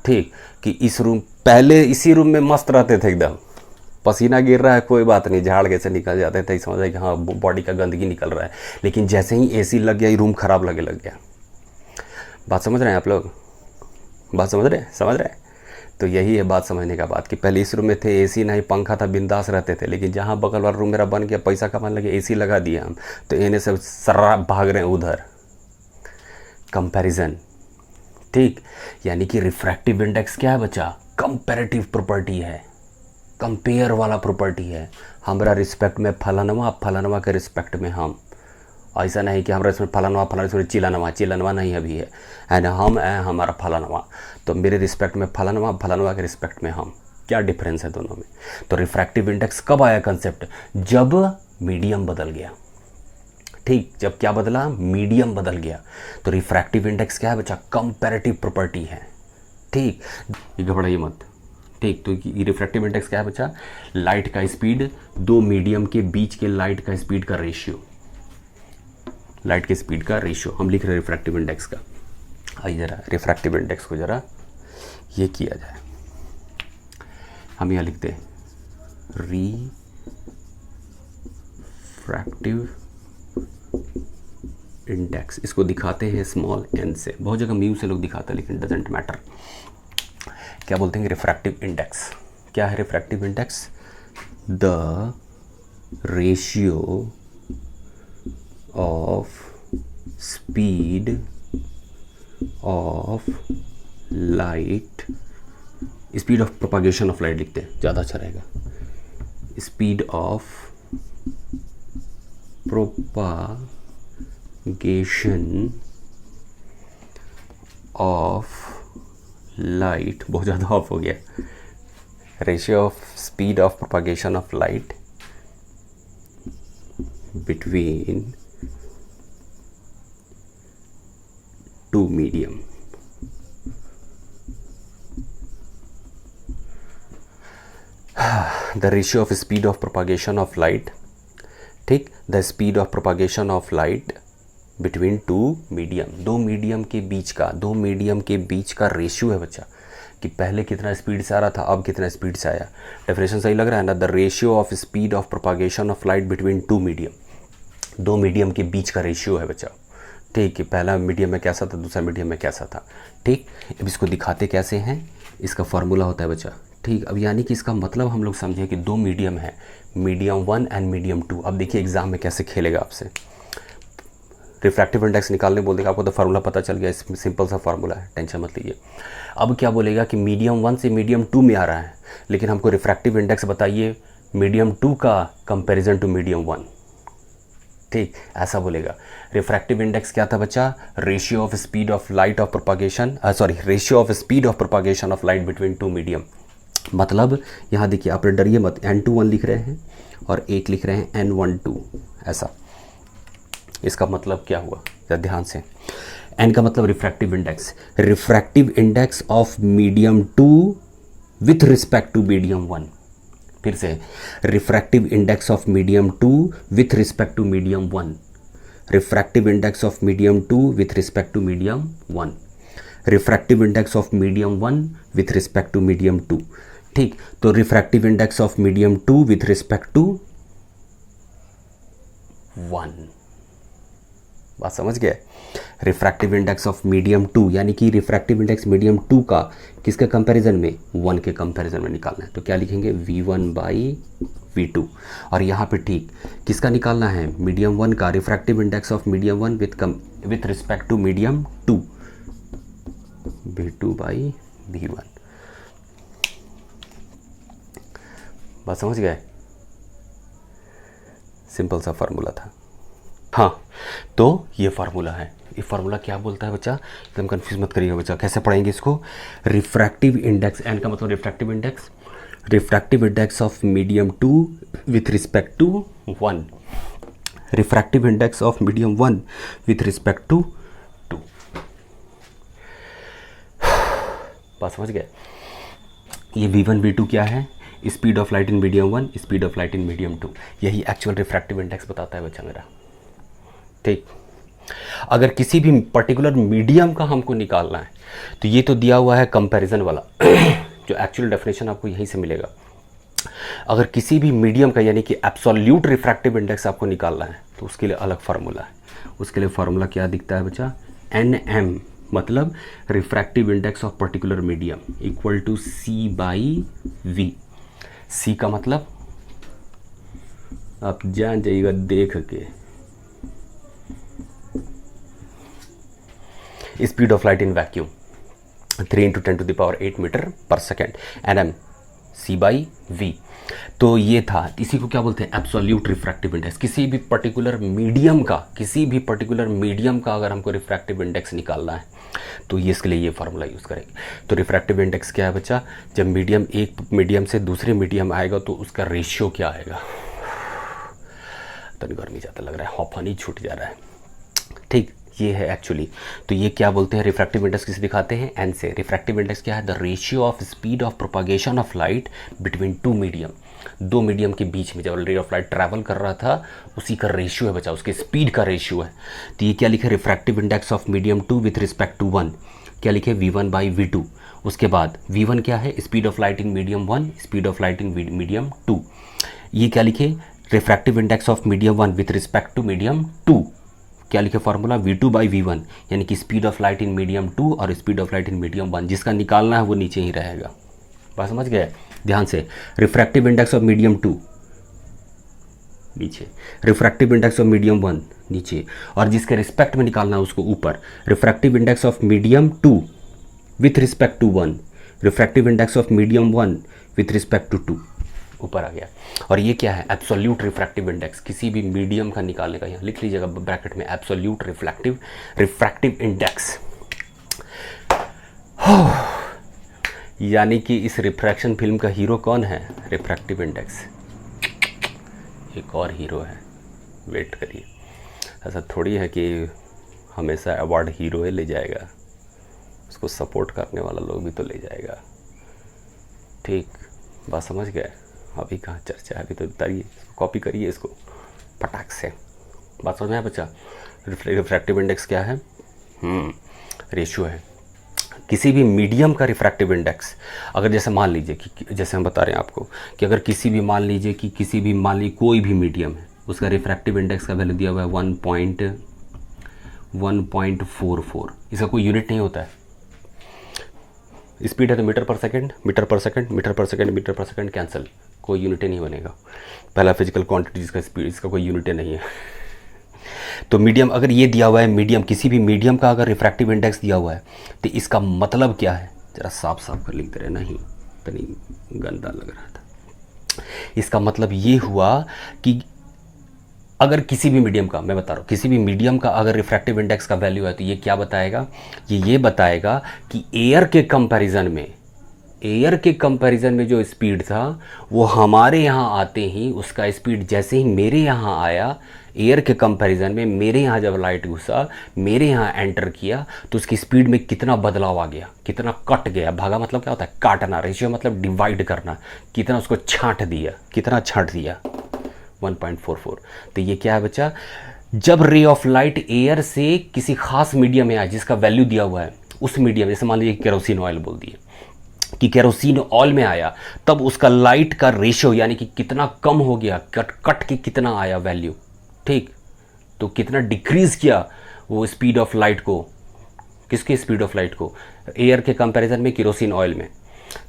ठीक, कि इस रूम, पहले इसी रूम में मस्त रहते थे एकदम, पसीना गिर रहा है कोई बात नहीं, झाड़ कैसे निकल जाते थे, समझ रहे कि हाँ बॉडी का गंदगी निकल रहा है। लेकिन जैसे ही एसी लग गया, रूम ख़राब लगे लग गया। बात समझ रहे हैं आप लोग? बात समझ रहे हैं? तो यही है बात समझने का बात कि पहले इस रूम में थे, एसी नहीं, पंखा था, बिंदास रहते थे। लेकिन जहाँ बगल वाला रूम मेरा बन गया, पैसा कमाने लगे, एसी लगा दिया हम, तो इन्हें सब सर्रा भाग रहे हैं उधर। कंपैरिजन, ठीक, यानी कि रिफ्रैक्टिव इंडेक्स क्या है बच्चा? कंपैरेटिव प्रॉपर्टी है, कंपेयर वाला प्रॉपर्टी है। हमारा रिस्पेक्ट में फलानवा, फलानवा के रिस्पेक्ट में हम, ऐसा नहीं कि हमारा इसमें फलानवा, फलाना इसमें चिलानवा, चिलानवा नहीं अभी है, एंड हम है हमारा फलानवा, तो मेरे रिस्पेक्ट में फलानवा, फलानवा के रिस्पेक्ट में हम। क्या डिफरेंस है दोनों में? तो रिफ्रैक्टिव इंडेक्स कब आया कंसेप्ट? जब मीडियम बदल गया। ठीक, जब क्या बदला? मीडियम बदल गया। तो रिफ्रैक्टिव इंडेक्स क्या है बच्चा? कंपैरेटिव प्रॉपर्टी है। ठीक, ये घबराइए मत। ठीक, तो ये रिफ्रैक्टिव इंडेक्स क्या है बच्चा? लाइट का स्पीड, दो मीडियम के बीच के लाइट का स्पीड का रेशियो, लाइट के स्पीड का रेशियो हम लिख रहे हैं रिफ्रैक्टिव इंडेक्स का। आइए जरा रिफ्रैक्टिव इंडेक्स को जरा ये किया जाए। हम यहाँ लिखते हैं रिफ्रैक्टिव इंडेक्स, इसको दिखाते हैं स्मॉल एन से, बहुत जगह म्यू से लोग दिखाते हैं लेकिन डजेंट मैटर। क्या बोलते हैं? Refractive index. क्या है refractive index? The ratio of speed of light, speed of propagation of light लिखते हैं, ज़्यादा अच्छा रहेगा। Speed of propagation of light, बहुत ज़्यादा ऑफ हो गया। Ratio of speed of propagation of light between two medium. The ratio of speed of propagation of light, ठीक, the speed of propagation of light between two medium, दो medium के बीच का, दो मीडियम के बीच का रेशियो है बच्चा, कि पहले कितना स्पीड से आ रहा था, अब कितना स्पीड से आया। डेफिनेशन सही लग रहा है ना? The ratio of speed of propagation of light between two medium, दो मीडियम के बीच का रेशियो है बच्चा। ठीक, कि पहला मीडियम में कैसा था, दूसरा मीडियम में कैसा था। ठीक, अब इसको दिखाते कैसे हैं? इसका फार्मूला होता है बच्चा। ठीक, अब यानी कि इसका मतलब हम लोग समझे कि दो मीडियम है, मीडियम 1 एंड मीडियम 2। अब देखिए एग्जाम में कैसे खेलेगा आपसे। रिफ्रैक्टिव इंडेक्स निकालने बोल देगा, आपको तो फार्मूला पता चल गया, इसमें सिंपल सा फार्मूला है, टेंशन मत लीजिए। अब क्या बोलेगा कि मीडियम 1 से मीडियम 2 में आ रहा है, लेकिन हमको रिफ्रैक्टिव इंडेक्स बताइए मीडियम 2 का कंपैरिजन टू मीडियम 1। ठीक, ऐसा बोलेगा। रिफ्रैक्टिव इंडेक्स क्या था बच्चा? Ratio of speed of light of propagation, ratio of speed of propagation of light between two medium. मतलब यहाँ देखिए, आप डरिए मत, n21 लिख रहे हैं और एक लिख रहे हैं n12, ऐसा। इसका मतलब क्या हुआ? जरा ध्यान से। n का मतलब refractive index, refractive index of medium 2 with respect to medium 1। फिर से, refractive index of medium 2 with respect to medium 1, refractive index of medium 2 with respect to medium 1, refractive index of medium 1 with respect to medium 2। ठीक, तो refractive index of medium 2 with respect to 1। बात समझ गए? Refractive index of medium 2, यानी कि refractive index medium 2 का किसके comparison में? 1 के कंपैरिजन में निकालना है। तो क्या लिखेंगे? v1 by v2। और यहाँ पे ठीक किसका निकालना है? मीडियम 1 का, refractive index of medium 1 with respect to medium 2, v2 by v1। बात समझ गए? सिंपल सा फार्मूला था। हाँ, तो ये फार्मूला है। ये फार्मूला क्या बोलता है बच्चा? एकदम कंफ्यूज मत करिएगा बच्चा। कैसे पढ़ेंगे इसको? रिफ्रैक्टिव इंडेक्स, एन का मतलब refractive index, refractive index of medium 2 with respect to 1, refractive index of medium 1 with respect to 2। बात समझ गए? ये v1 v2 क्या है? Speed of light in medium 1, speed of light in medium 2। यही actual refractive index बताता है बच्चा मेरा। ठीक, अगर किसी भी पर्टिकुलर मीडियम का हमको निकालना है तो ये तो दिया हुआ है कंपैरिजन वाला जो एक्चुअल डेफिनेशन आपको यहीं से मिलेगा। अगर किसी भी मीडियम का यानी कि एब्सोल्यूट रिफ्रैक्टिव इंडेक्स आपको निकालना है तो उसके लिए अलग फार्मूला है। उसके लिए फार्मूला क्या दिखता है बच्चा, NM मतलब refractive index of particular medium equal to C/V। C का मतलब आप जान जाइएगा देख के, speed of light in vacuum 3 × 10⁸ metre पर सेकेंड, NM C/V। तो ये था, इसी को क्या बोलते हैं, एब्सोल्यूट रिफ्रैक्टिव इंडेक्स। किसी भी पर्टिकुलर मीडियम का अगर हमको रिफ्रैक्टिव इंडेक्स निकालना है तो ये इसके लिए ये फार्मूला यूज़ करेंगे। तो रिफ्रैक्टिव इंडेक्स क्या है बच्चा, जब मीडियम एक मीडियम से दूसरे मीडियम आएगा तो उसका रेशियो क्या आएगा। तन गर्मी ज़्यादा लग रहा है, हॉफनी छूट जा रहा है, ठीक, ये है एक्चुअली। तो ये क्या बोलते हैं, रिफ्रैक्टिव इंडेक्स किसे दिखाते हैं, एन से। रिफ्रैक्टिव इंडेक्स क्या है, the ratio of speed of propagation of light between two medium. दो मीडियम के बीच में जब रे ऑफ लाइट ट्रैवल कर रहा था उसी का रेशियो है बच्चा, उसके स्पीड का रेशियो है। तो ये क्या लिखे, refractive index of medium 2 with respect to 1, क्या लिखे, V1/V2। उसके बाद V1 क्या है, speed of light in medium 1, speed of light in medium 2। ये क्या लिखे, refractive index of medium 1 with respect to medium 2, क्या लिखे फार्मूला, V2/V1, यानी कि speed of light in medium 2 और speed of light in medium 1। जिसका निकालना है वो नीचे ही रहेगा, बात समझ गए, ध्यान से। रिफ्रैक्टिव इंडेक्स ऑफ मीडियम 2 नीचे, रिफ्रैक्टिव इंडेक्स ऑफ मीडियम 1 नीचे, और जिसके रिस्पेक्ट में निकालना है उसको ऊपर। Refractive index of medium 2 with respect to 1, refractive index of medium 1 with respect to 2, ऊपर आ गया। और ये क्या है, एब्सोल्यूट रिफ्रैक्टिव इंडेक्स, किसी भी मीडियम का निकालने का, यहाँ लिख लीजिएगा ब्रैकेट में, एब्सोल्यूट रिफ्रैक्टिव इंडेक्स। यानी कि इस रिफ्रैक्शन फिल्म का हीरो कौन है, रिफ्रैक्टिव इंडेक्स। एक और हीरो है, वेट करिए, ऐसा थोड़ी है कि हमेशा अवार्ड हीरो ही ले जाएगा, उसको सपोर्ट करने वाला लोग भी तो ले जाएगा, ठीक, बात समझ गए। अभी कहाँ चर्चा है, अभी तो उतारिए, कॉपी करिए इसको फटाक से, बात समझ में आया बच्चा। रिफ्रैक्टिव इंडेक्स क्या है, रेशियो है किसी भी मीडियम का रिफ्रैक्टिव इंडेक्स। अगर जैसे मान लीजिए कि जैसे हम बता रहे हैं आपको कि अगर किसी भी मान लीजिए कोई भी मीडियम है, उसका रिफ्रैक्टिव इंडेक्स का वैल्यू दिया हुआ है 1.44। इसका कोई यूनिट नहीं होता है, स्पीड है तो मीटर पर सेकंड कैंसिल, कोई यूनिट नहीं बनेगा। पहला फिजिकल क्वांटिटी जिसका स्पीड, इसका कोई यूनिट नहीं है। तो मीडियम अगर ये दिया हुआ है, मीडियम किसी भी मीडियम का अगर रिफ्रैक्टिव इंडेक्स दिया हुआ है तो इसका मतलब क्या है, जरा साफ साफ कर लिख दे रहे, नहीं इतनी गंदा लग रहा था। इसका मतलब ये हुआ कि अगर किसी भी मीडियम का, मैं बता रहा हूँ, किसी भी मीडियम का अगर रिफ्रैक्टिव इंडेक्स का वैल्यू है तो ये क्या बताएगा, ये बताएगा कि एयर के कंपैरिजन में जो स्पीड था वो हमारे यहाँ आते ही उसका स्पीड जैसे ही मेरे यहाँ आया, एयर के कंपैरिजन में मेरे यहाँ जब लाइट घुसा, मेरे यहाँ एंटर किया तो उसकी स्पीड में कितना बदलाव आ गया, कितना कट गया। भागा मतलब क्या होता है, काटना, रेशियो मतलब डिवाइड करना, कितना उसको छांट दिया 1.44। तो ये क्या है बच्चा, जब रे ऑफ लाइट एयर से किसी खास मीडियम में आया जिसका वैल्यू दिया हुआ है, उस मीडियम, जैसे मान लीजिए केरोसिन ऑयल बोल दिए कि केरोसिन ऑयल में आया, तब उसका लाइट का रेशियो यानी कि कितना कम हो गया, कट के कितना आया वैल्यू, ठीक, तो कितना डिक्रीज किया वो स्पीड ऑफ लाइट को, किसके स्पीड ऑफ लाइट को, एयर के कंपैरिजन में केरोसिन ऑयल में।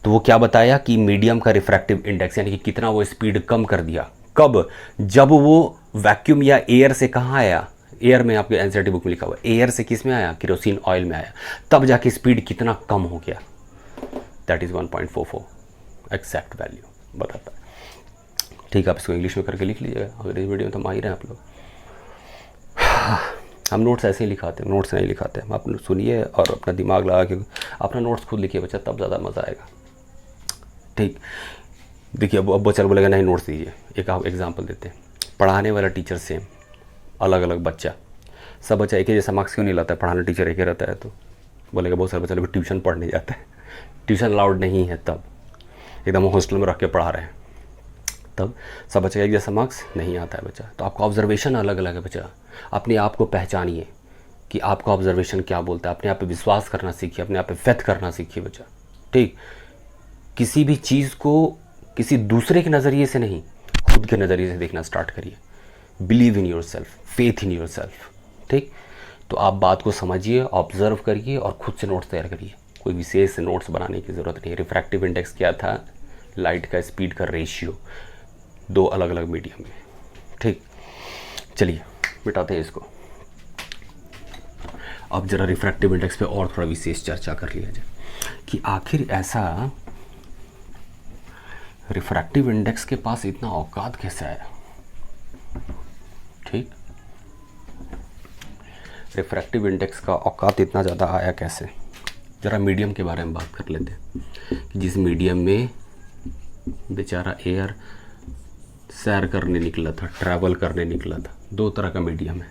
तो वो क्या बताया कि मीडियम का रिफ्रैक्टिव इंडेक्स यानी कि कितना वो स्पीड कम कर दिया। कब, जब वो वैक्यूम या एयर से कहाँ आया, एयर में आपके एनसीईआरटी बुक में लिखा हुआ है, एयर से किस में आया, केरोसिन ऑयल में आया, तब जाके स्पीड कितना कम हो गया, दैट इज़ 1.44 एग्जैक्ट वैल्यू बताता है। ठीक है, आप इसको इंग्लिश में करके लिख लीजिएगा, अगर इस वीडियो में तो माहिर हैं आप लोग। हम नोट्स ऐसे ही लिखाते हैं, नोट्स नहीं लिखाते हैं, आप सुनिए और अपना दिमाग लगा के अपना नोट्स खुद लिखिए बच्चा, तब ज़्यादा मज़ा आएगा। ठीक, देखिए अब बच्चा बोलेगा नहीं नोट्स दीजिए, एक आप एग्जांपल देते हैं, पढ़ाने वाला टीचर सेम, अलग अलग बच्चा, सब बच्चा एक ही जैसा मार्क्स क्यों नहीं लाता है, पढ़ाना टीचर एक ही रहता है। तो बोलेगा बहुत सारे बच्चे लोग ट्यूशन पढ़ने जाता है, ट्यूशन अलाउड नहीं है, तब एकदम हॉस्टल में रख के पढ़ा रहे हैं, तब सब बच्चे का एक जैसा मार्क्स नहीं आता है बच्चा। तो आपका ऑब्जर्वेशन अलग अलग है बच्चा, अपने आप को पहचानिए कि आपका ऑब्जर्वेशन क्या बोलता है, अपने आप पे विश्वास करना सीखिए, अपने आप पे फेथ करना सीखिए बच्चा। ठीक, किसी भी चीज़ को किसी दूसरे के नज़रिए से नहीं, खुद के नज़रिए से देखना स्टार्ट करिए। Believe in your self, faith in your self. ठीक, तो आप बात को समझिए, ऑब्जर्व करिए और खुद से नोट्स तैयार करिए। कोई विशेष नोट्स बनाने की ज़रूरत नहीं। रिफ्रैक्टिव इंडेक्स क्या था? लाइट का स्पीड का रेशियो, दो अलग अलग मीडियम में। ठीक, चलिए मिटाते हैं इसको। अब जरा रिफ्रैक्टिव इंडेक्स पे और थोड़ा विशेष चर्चा कर लिया जाए कि आखिर ऐसा रिफ्रैक्टिव इंडेक्स के पास इतना औकात कैसे आया। ठीक, रिफ्रैक्टिव इंडेक्स का औकात इतना ज़्यादा आया कैसे? ज़रा मीडियम के बारे में बात कर लेते हैं कि जिस मीडियम में बेचारा एयर सैर करने निकला था, ट्रैवल करने निकला था। दो तरह का मीडियम है,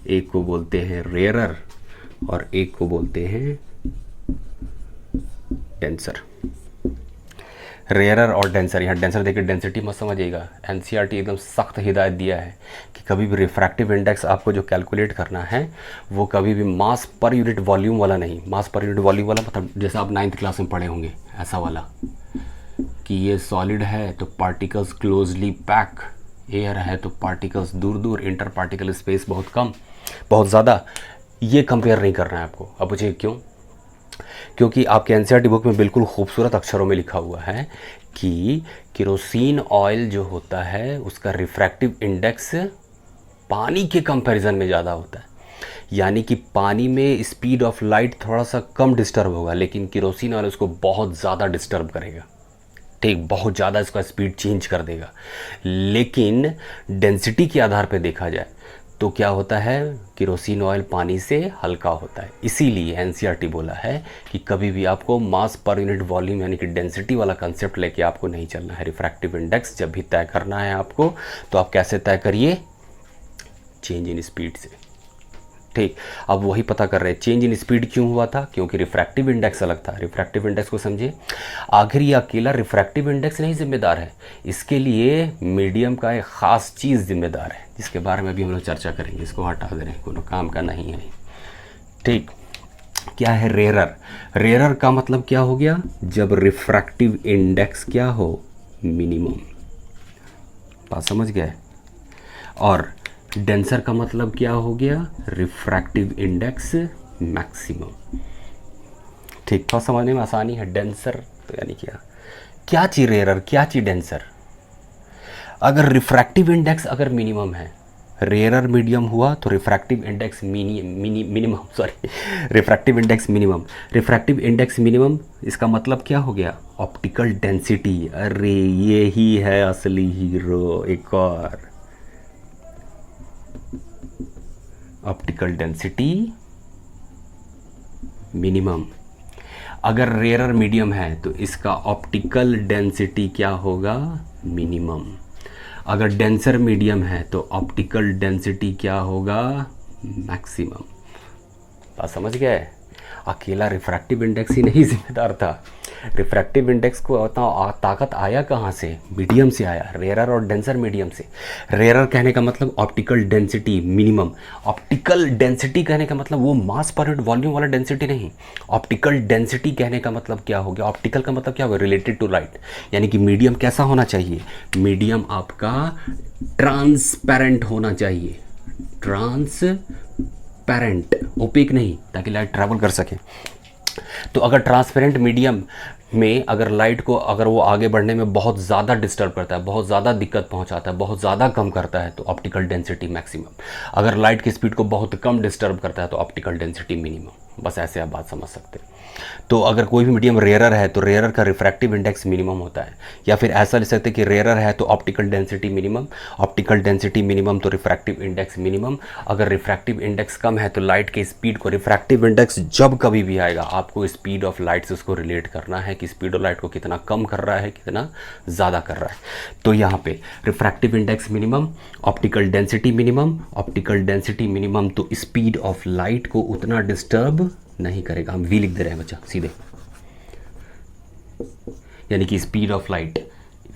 एक को बोलते हैं रेयरर और एक को बोलते हैं डेंसर। रेयरर और डेंसर, यहाँ डेंसर देखिए, डेंसिटी मत समझिएगा। एनसीईआरटी एकदम सख्त हिदायत दिया है कि कभी भी रिफ्रैक्टिव इंडेक्स आपको जो कैलकुलेट करना है वो कभी भी मास पर यूनिट वॉल्यूम वाला नहीं। मास पर यूनिट वॉल्यूम वाला मतलब जैसा आप 9th क्लास में पढ़े होंगे, ऐसा वाला कि ये सॉलिड है तो पार्टिकल्स क्लोजली पैक, एयर है तो पार्टिकल्स दूर दूर, इंटर पार्टिकल स्पेस बहुत कम, बहुत ज़्यादा। ये कंपेयर नहीं करना है आपको। अब पूछिए क्यों? क्योंकि आपके एनसीईआरटी बुक में बिल्कुल खूबसूरत अक्षरों में लिखा हुआ है कि केरोसिन ऑयल जो होता है उसका रिफ्रैक्टिव इंडेक्स पानी के कंपैरिजन में ज़्यादा होता है। यानी कि पानी में स्पीड ऑफ लाइट थोड़ा सा कम डिस्टर्ब होगा, लेकिन केरोसिन ऑयल उसको बहुत ज़्यादा डिस्टर्ब करेगा। ठीक, बहुत ज़्यादा इसका स्पीड चेंज कर देगा। लेकिन डेंसिटी के आधार पर देखा जाए तो क्या होता है, केरोसिन ऑयल पानी से हल्का होता है। इसीलिए एनसीईआरटी बोला है कि कभी भी आपको मास पर यूनिट वॉल्यूम यानी कि डेंसिटी वाला कंसेप्ट लेके आपको नहीं चलना है। रिफ्रैक्टिव इंडेक्स जब भी तय करना है आपको, तो आप कैसे तय करिए? चेंज इन स्पीड से। ठीक, अब वही पता कर रहे हैं चेंज इन स्पीड क्यों हुआ था, क्योंकि रिफ्रैक्टिव इंडेक्स अलग था। रिफ्रैक्टिव इंडेक्स को समझिए, आखिर ये अकेला रिफ्रैक्टिव इंडेक्स नहीं जिम्मेदार है, इसके लिए मीडियम का एक ख़ास चीज़ जिम्मेदार है, जिसके बारे में भी हम लोग चर्चा करेंगे। इसको हटा दे रहे हैं, कोनो काम का नहीं है। ठीक, क्या है रेयरर? रेयरर का मतलब क्या हो गया? जब रिफ्रैक्टिव इंडेक्स क्या हो? मिनिमम। बात समझ गए? और डेंसर का मतलब क्या हो गया? Refractive index maximum. ठीक, थोड़ा समझने में आसानी है। डेंसर तो यानी क्या चीज़ रेयरर, क्या चीज़ डेंसर? अगर रिफ्रैक्टिव इंडेक्स अगर मिनिमम है, रेयरर मीडियम हुआ तो refractive index minimum, sorry, refractive index minimum. Refractive index minimum इसका मतलब क्या हो गया? Optical density. अरे ये ही है असली हीरो। एक और, ऑप्टिकल डेंसिटी मिनिमम। अगर रेयरर मीडियम है तो इसका ऑप्टिकल डेंसिटी क्या होगा? मिनिमम। अगर डेंसर मीडियम है तो ऑप्टिकल डेंसिटी क्या होगा? मैक्सिमम। बात समझ गए? अकेला रिफ्रैक्टिव इंडेक्स ही नहीं जिम्मेदार था। रिफ्रैक्टिव इंडेक्स को उतना ताकत आया कहाँ से? मीडियम से आया, रेयरर और डेंसर मीडियम से। रेयरर कहने का मतलब optical density minimum. Optical density कहने का मतलब वो मास पर यूनिट वॉल्यूम वाला डेंसिटी नहीं। ऑप्टिकल डेंसिटी कहने का मतलब क्या हो गया? ऑप्टिकल का मतलब क्या होगा? Related to light. यानी कि मीडियम कैसा होना चाहिए? मीडियम आपका ट्रांसपेरेंट होना चाहिए। ट्रांसपेरेंट, ओपेक नहीं, ताकि लाइट ट्रैवल कर सके। तो अगर ट्रांसपेरेंट मीडियम में अगर लाइट को अगर वो आगे बढ़ने में बहुत ज़्यादा डिस्टर्ब करता है, बहुत ज़्यादा दिक्कत पहुंचाता है, बहुत ज़्यादा कम करता है, तो ऑप्टिकल डेंसिटी मैक्सिमम। अगर लाइट की स्पीड को बहुत कम डिस्टर्ब करता है तो ऑप्टिकल डेंसिटी मिनिमम। बस ऐसे आप बात समझ सकते हैं। तो अगर कोई भी मीडियम रेयरर है तो रेयरर का रिफ्रैक्टिव इंडेक्स मिनिमम होता है, या फिर ऐसा लिख सकते हैं कि रेयरर है तो optical density minimum, optical density minimum तो रिफ्रैक्टिव इंडेक्स मिनिमम। अगर रिफ्रैक्टिव इंडेक्स कम है तो लाइट के स्पीड को, रिफ्रैक्टिव इंडेक्स जब कभी भी आएगा आपको स्पीड ऑफ लाइट से उसको रिलेट करना है कि स्पीड ऑफ लाइट को कितना कम कर रहा है, कितना ज़्यादा कर रहा है। तो यहाँ पे refractive index minimum, optical density minimum. Optical density minimum तो स्पीड ऑफ लाइट को उतना डिस्टर्ब नहीं करेगा। हम वी लिख दे रहे हैं बच्चा सीधे, यानी कि स्पीड ऑफ लाइट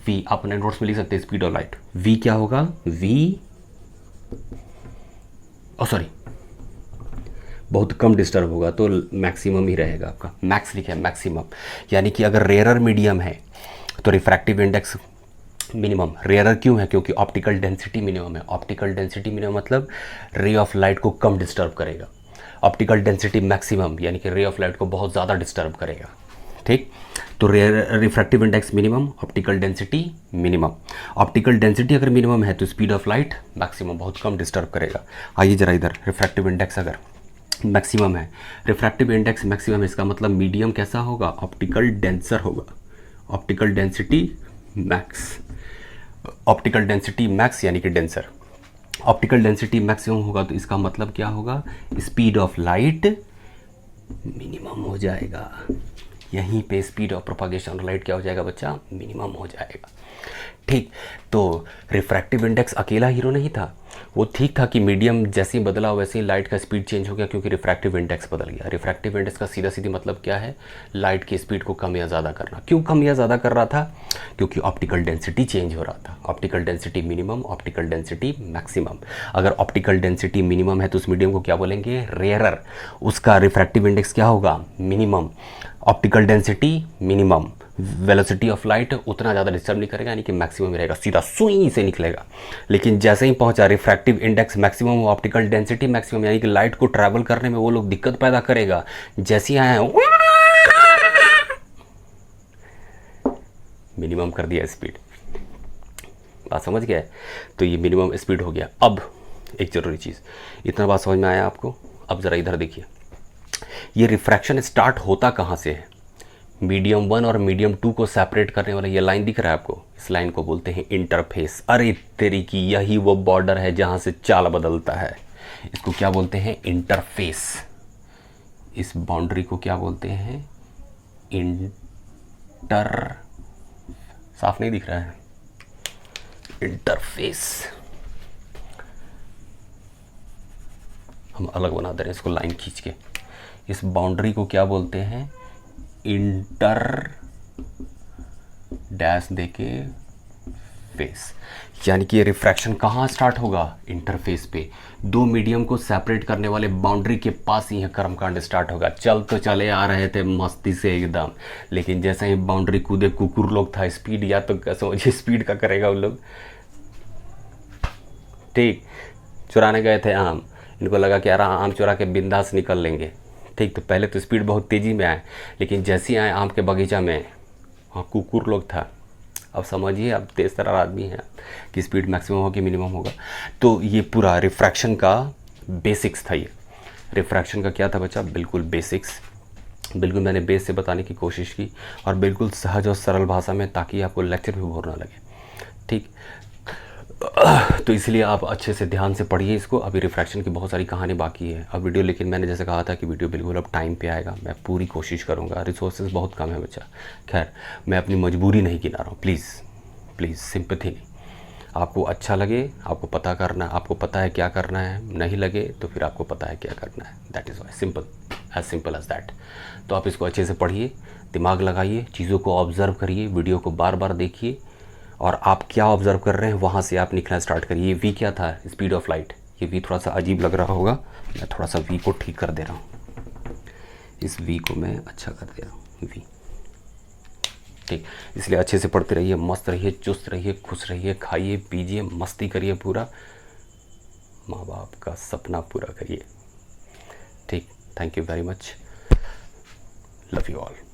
वी, आप अपने नोट्स में लिख सकते हैं स्पीड ऑफ लाइट। वी क्या होगा? वी, सॉरी, बहुत कम डिस्टर्ब होगा तो मैक्सिमम ही रहेगा आपका। मैक्स लिखा है मैक्सिमम। यानी कि अगर रेयरर मीडियम है, तो रिफ्रैक्टिव इंडेक्स मिनिमम रेयरर क्यों है? क्योंकि ऑप्टिकल डेंसिटी मिनिमम है। ऑप्टिकल डेंसिटी मिनिमम मतलब रे ऑफ लाइट को कम डिस्टर्ब करेगा। ऑप्टिकल डेंसिटी मैक्सिमम यानी कि रे ऑफ लाइट को बहुत ज़्यादा डिस्टर्ब करेगा। ठीक, तो rare refractive index minimum, optical density minimum. Optical density अगर मिनिमम है तो स्पीड ऑफ लाइट मैक्सिमम, बहुत कम डिस्टर्ब करेगा। आइए जरा इधर, रिफ्रैक्टिव इंडेक्स अगर मैक्सिमम है, रिफ्रैक्टिव इंडेक्स मैक्सिमम है, इसका मतलब मीडियम कैसा होगा? ऑप्टिकल डेंसर होगा। Optical density max, optical density max यानी कि डेंसर। ऑप्टिकल डेंसिटी मैक्सिमम होगा तो इसका मतलब क्या होगा? स्पीड ऑफ लाइट मिनिमम हो जाएगा। यहीं पे speed of propagation of light क्या हो जाएगा बच्चा? मिनिमम हो जाएगा। ठीक, तो रिफ्रैक्टिव इंडेक्स अकेला हीरो नहीं था, वो ठीक था कि मीडियम जैसे ही बदला वैसे ही लाइट का स्पीड चेंज हो गया, क्योंकि रिफ्रैक्टिव इंडेक्स बदल गया। रिफ्रैक्टिव इंडेक्स का सीधा सीधी मतलब क्या है? लाइट की स्पीड को कम या ज़्यादा करना। क्यों कम या ज़्यादा कर रहा था? क्योंकि ऑप्टिकल डेंसिटी चेंज हो रहा था। Optical density minimum, optical density maximum. अगर ऑप्टिकल डेंसिटी मिनिमम है तो उस मीडियम को क्या बोलेंगे? रेयरर। उसका रिफ्रैक्टिव इंडेक्स क्या होगा? Minimum. Optical density minimum, velocity of light उतना ज़्यादा डिस्टर्ब नहीं करेगा, यानी कि मैक्सिमम रहेगा, सीधा सुई से निकलेगा। लेकिन जैसे ही पहुंचा refractive index maximum, optical density maximum, यानी कि लाइट को ट्रैवल करने में वो लोग दिक्कत पैदा करेगा। जैसे ही आए मिनिमम कर दिया स्पीड। बात समझ गया? तो ये मिनिमम स्पीड हो गया। अब एक ज़रूरी चीज़, इतना बात समझ में आया आपको? अब ज़रा इधर देखिए, ये रिफ्रैक्शन स्टार्ट होता कहाँ से है? मीडियम 1 और मीडियम 2 को सेपरेट करने वाला ये लाइन दिख रहा है आपको, इस लाइन को बोलते हैं इंटरफेस। अरे तेरी की, यही वो बॉर्डर है जहाँ से चाल बदलता है। इसको क्या बोलते हैं? इंटरफेस। इस बाउंड्री को क्या बोलते हैं? इंटर, साफ नहीं दिख रहा है, इंटरफेस। हम अलग बना दे रहे हैं इसको लाइन खींच के। इस बाउंड्री को क्या बोलते हैं? इंटर डैश देके फेस। यानी कि ये रिफ्रैक्शन कहाँ स्टार्ट होगा? इंटरफेस पे। दो मीडियम को सेपरेट करने वाले बाउंड्री के पास ही कर्मकांड स्टार्ट होगा। चल तो चले आ रहे थे मस्ती से एकदम, लेकिन जैसे ही बाउंड्री कूदे कुकुर लोग था, स्पीड या तो समझिए स्पीड का करेगा वो लोग। ठीक, चुराने गए थे आम, इनको लगा कि यार आम चुरा के बिंदास निकल लेंगे। ठीक, तो पहले तो स्पीड बहुत तेज़ी में आए, लेकिन जैसे ही आए आम के बगीचा में, हाँ कुकुर लोग था। अब समझिए, अब तेज़ तरार आदमी है कि स्पीड मैक्सिमम होगा कि मिनिमम होगा। तो ये पूरा रिफ्रैक्शन का बेसिक्स था। ये रिफ्रैक्शन का क्या था बच्चा? बिल्कुल बेसिक्स। बिल्कुल मैंने बेस से बताने की कोशिश की, और बिल्कुल सहज और सरल भाषा में, ताकि आपको लेक्चर भी बोर ना लगे। ठीक, तो इसलिए आप अच्छे से ध्यान से पढ़िए इसको। अभी रिफ्रैक्शन की बहुत सारी कहानी बाकी है अब वीडियो, लेकिन मैंने जैसे कहा था कि वीडियो बिल्कुल अब टाइम पे आएगा। मैं पूरी कोशिश करूँगा, रिसोर्सेज बहुत कम है बच्चा। खैर, मैं अपनी मजबूरी नहीं गिना रहा हूँ, प्लीज़ प्लीज़ सिंपैथी नहीं। आपको अच्छा लगे, आपको पता करना, आपको पता है क्या करना है, नहीं लगे तो फिर आपको पता है क्या करना है। That is why, simple as that. तो आप इसको अच्छे से पढ़िए, दिमाग लगाइए, चीज़ों को ऑब्ज़र्व करिए, वीडियो को बार बार देखिए, और आप क्या ऑब्ज़र्व कर रहे हैं वहाँ से आप लिखना स्टार्ट करिए। ये वी क्या था? Speed of light. ये वी थोड़ा सा अजीब लग रहा होगा, मैं थोड़ा सा वी को ठीक कर दे रहा हूँ। इस वी को मैं अच्छा कर दे रहा हूँ, वी। ठीक, इसलिए अच्छे से पढ़ते रहिए, मस्त रहिए, चुस्त रहिए, खुश रहिए, खाइए पीजिए, मस्ती करिए पूरा, माँ बाप का सपना पूरा करिए। ठीक, thank you very much, love you all.